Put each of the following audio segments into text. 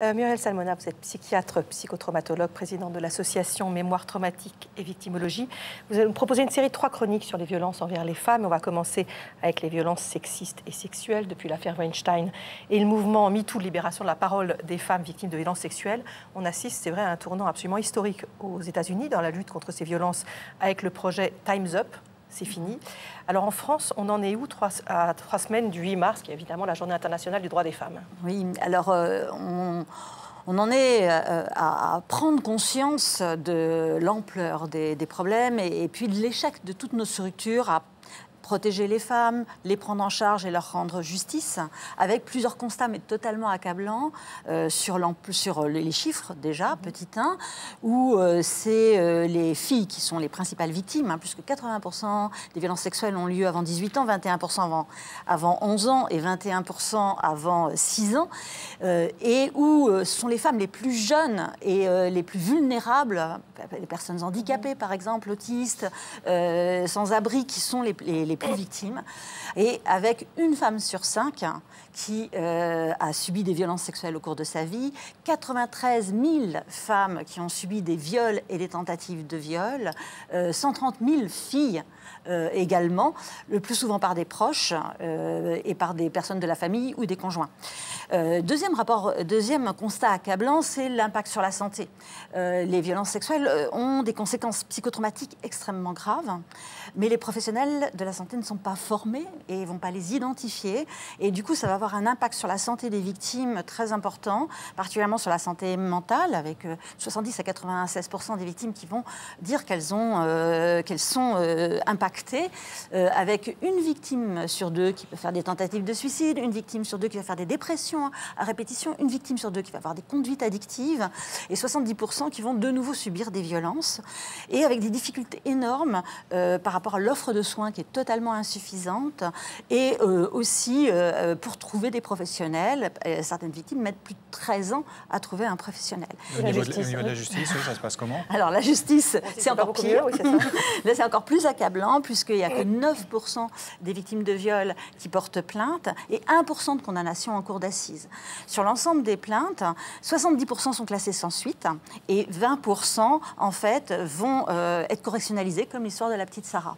Muriel Salmona, vous êtes psychiatre, psychotraumatologue, présidente de l'association Mémoire traumatique et victimologie. Vous allez nous proposer une série de 3 chroniques sur les violences envers les femmes. On va commencer avec les violences sexistes et sexuelles depuis l'affaire Weinstein et le mouvement MeToo, libération de la parole des femmes victimes de violences sexuelles. On assiste, c'est vrai, à un tournant absolument historique aux États-Unis dans la lutte contre ces violences avec le projet Time's Up. C'est fini. Alors en France, on en est où à 3 semaines du 8 mars, qui est évidemment la journée internationale du droit des femmes? Oui, alors on en est à prendre conscience de l'ampleur des problèmes et puis de l'échec de toutes nos structures à protéger les femmes, les prendre en charge et leur rendre justice, avec plusieurs constats, mais totalement accablants, sur les chiffres, déjà, petit 1, où c'est les filles qui sont les principales victimes, puisque 80% des violences sexuelles ont lieu avant 18 ans, 21% avant 11 ans et 21% avant 6 ans, et où ce sont les femmes les plus jeunes et les plus vulnérables, les personnes handicapées, par exemple, autistes, sans-abri, qui sont les plus victimes, et avec une femme sur 5 qui a subi des violences sexuelles au cours de sa vie, 93 000 femmes qui ont subi des viols et des tentatives de viol, 130 000 filles également, le plus souvent par des proches et par des personnes de la famille ou des conjoints. Deuxième constat accablant, c'est l'impact sur la santé. Les violences sexuelles ont des conséquences psychotraumatiques extrêmement graves, mais les professionnels de la santé ne sont pas formés et ne vont pas les identifier. Et du coup, ça va avoir un impact sur la santé des victimes très important, particulièrement sur la santé mentale, avec 70 à 96% des victimes qui vont dire qu'elles sont impactées, avec une victime sur 2 qui peut faire des tentatives de suicide, une victime sur 2 qui va faire des dépressions à répétition, une victime sur 2 qui va avoir des conduites addictives, et 70% qui vont de nouveau subir des violences, et avec des difficultés énormes par rapport à l'offre de soins qui est totalement insuffisante, et aussi pour trouver des professionnels. Certaines victimes mettent plus de 13 ans à trouver un professionnel. Au niveau de la justice, oui, ça se passe comment? Alors la justice, c'est encore pire. Oui, là, c'est encore plus accablant, puisqu'il n'y a que 9% des victimes de viol qui portent plainte et 1% de condamnation en cour d'assises. Sur l'ensemble des plaintes, 70% sont classées sans suite et 20% en fait vont être correctionnalisées, comme l'histoire de la petite Sarah.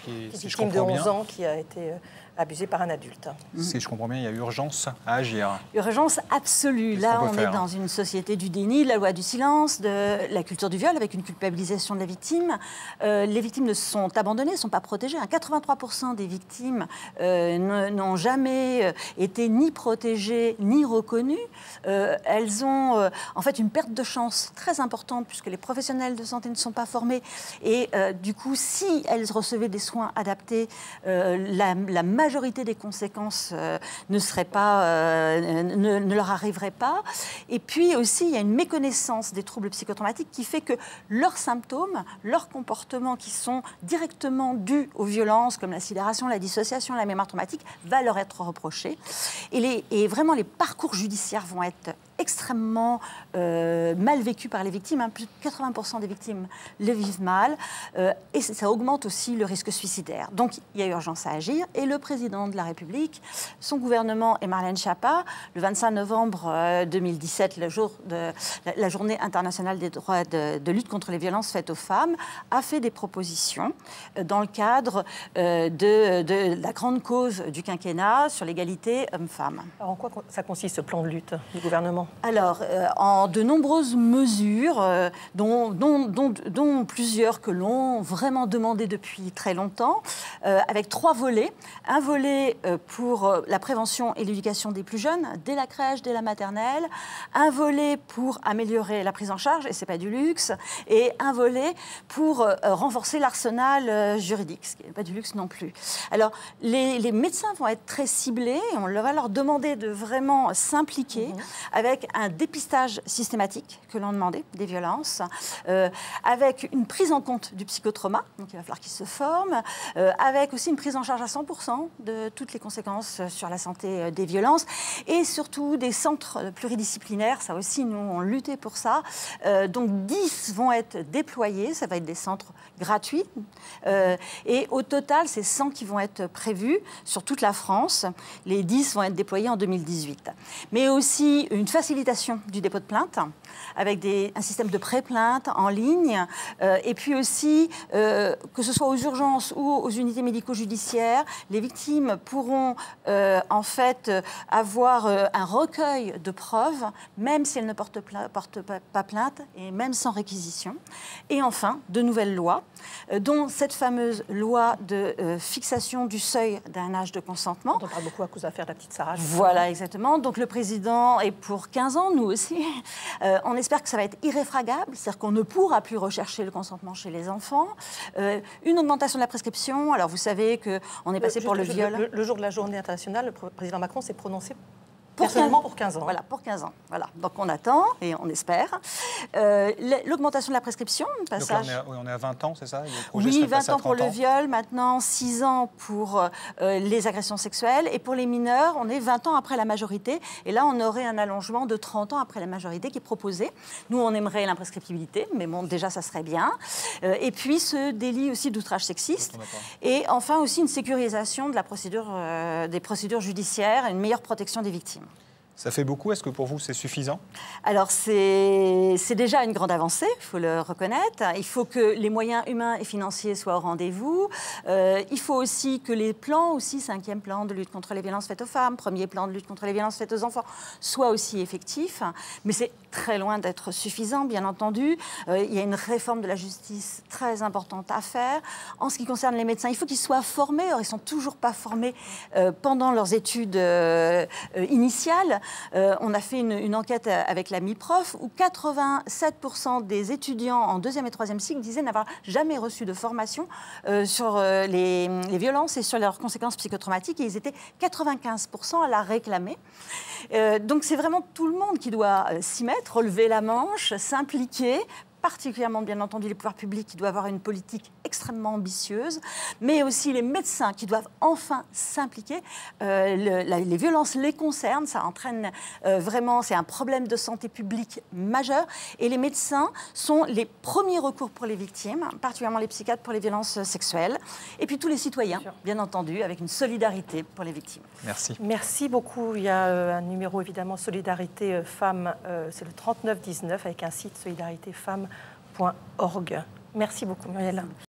Victime de 11 ans qui a été abusée par un adulte. Si je comprends bien, il y a urgence à agir. Urgence absolue. Là, on est dans une société du déni, de la loi du silence, de la culture du viol, avec une culpabilisation de la victime. Les victimes sont abandonnées, ne sont pas protégées. 83% des victimes n'ont jamais été ni protégées, ni reconnues. Elles ont en fait une perte de chance très importante, puisque les professionnels de santé ne sont pas formés. Et du coup, si elles recevaient des soins adaptés, la majorité des conséquences ne leur arriveraient pas. Et puis aussi, il y a une méconnaissance des troubles psychotraumatiques qui fait que leurs symptômes, leurs comportements qui sont directement dus aux violences, comme la sidération, la dissociation, la mémoire traumatique, va leur être reproché. Et vraiment, les parcours judiciaires vont être extrêmement mal vécus par les victimes. Plus de 80% des victimes le vivent mal. Et ça augmente aussi le risque suicidaire. Donc, il y a urgence à agir. Et le président de la République, son gouvernement et Marlène Schiappa, le 25 novembre 2017, le jour de la journée internationale des droits de lutte contre les violences faites aux femmes, a fait des propositions dans le cadre de la grande cause du quinquennat sur l'égalité hommes-femmes. Alors, en quoi ça consiste, ce plan de lutte du gouvernement? Alors, en de nombreuses mesures, dont plusieurs que l'on vraiment demandé depuis très longtemps, avec 3 volets. Un volet pour la prévention et l'éducation des plus jeunes, dès la crèche, dès la maternelle. Un volet pour améliorer la prise en charge, et ce n'est pas du luxe. Et un volet pour renforcer l'arsenal juridique, ce qui n'est pas du luxe non plus. Alors, les médecins vont être très ciblés. On va leur demander de vraiment s'impliquer avec un dépistage systématique que l'on demandait des violences, avec une prise en compte du psychotrauma, donc il va falloir qu'ils se forment, avec aussi une prise en charge à 100% de toutes les conséquences sur la santé des violences, et surtout des centres pluridisciplinaires. Ça aussi, nous, on luttait pour ça. Donc 10 vont être déployés, ça va être des centres gratuits, et au total, c'est 100 qui vont être prévus sur toute la France. Les 10 vont être déployés en 2018. Mais aussi une facilitation facilitation du dépôt de plainte, avec un système de pré-plainte en ligne, et puis aussi, que ce soit aux urgences ou aux unités médico-judiciaires, les victimes pourront en fait avoir un recueil de preuves, même si elles ne portent pas plainte, et même sans réquisition. Et enfin, de nouvelles lois, dont cette fameuse loi de fixation du seuil d'un âge de consentement. On parle beaucoup à cause de l'affaire de la petite Sarah. Voilà, exactement. Donc le président est pour 15 ans, nous aussi. On espère que ça va être irréfragable, c'est-à-dire qu'on ne pourra plus rechercher le consentement chez les enfants. Une augmentation de la prescription. Alors vous savez qu'on est passé pour le viol. Le jour de la journée internationale, le président Macron s'est prononcé personnellement pour 15 ans. Voilà, pour 15 ans. Voilà. Donc on attend et on espère. L'augmentation de la prescription, passage... Donc là, on est à 20 ans, c'est ça? Oui, 20 ans pour le viol, maintenant 6 ans pour les agressions sexuelles. Et pour les mineurs, on est 20 ans après la majorité. Et là, on aurait un allongement de 30 ans après la majorité qui est proposé. Nous, on aimerait l'imprescriptibilité, mais bon, déjà, ça serait bien. Et puis, ce délit aussi d'outrage sexiste. Et enfin, aussi une sécurisation de la procédure, des procédures judiciaires, une meilleure protection des victimes. Ça fait beaucoup. Est-ce que pour vous, c'est suffisant? Alors, c'est déjà une grande avancée, il faut le reconnaître. Il faut que les moyens humains et financiers soient au rendez-vous. Il faut aussi que les plans, aussi, 5e plan de lutte contre les violences faites aux femmes, 1er plan de lutte contre les violences faites aux enfants, soient aussi effectifs. Mais c'est très loin d'être suffisant, bien entendu. Il y a une réforme de la justice très importante à faire. En ce qui concerne les médecins, il faut qu'ils soient formés. Or, ils ne sont toujours pas formés pendant leurs études initiales. On a fait une enquête avec la MIPROF où 87% des étudiants en 2e et 3e cycle disaient n'avoir jamais reçu de formation sur les violences et sur leurs conséquences psychotraumatiques, et ils étaient 95% à la réclamer. Donc c'est vraiment tout le monde qui doit s'y mettre, relever la manche, s'impliquer, particulièrement, bien entendu, les pouvoirs publics qui doivent avoir une politique extrêmement ambitieuse, mais aussi les médecins qui doivent enfin s'impliquer. Les violences les concernent, ça entraîne vraiment, c'est un problème de santé publique majeur, et les médecins sont les premiers recours pour les victimes, particulièrement les psychiatres pour les violences sexuelles, et puis tous les citoyens, bien entendu, avec une solidarité pour les victimes. Merci. Merci beaucoup. Il y a un numéro, évidemment, Solidarité Femmes, c'est le 3919, avec un site solidaritéfemmes.org. Merci beaucoup, Muriel.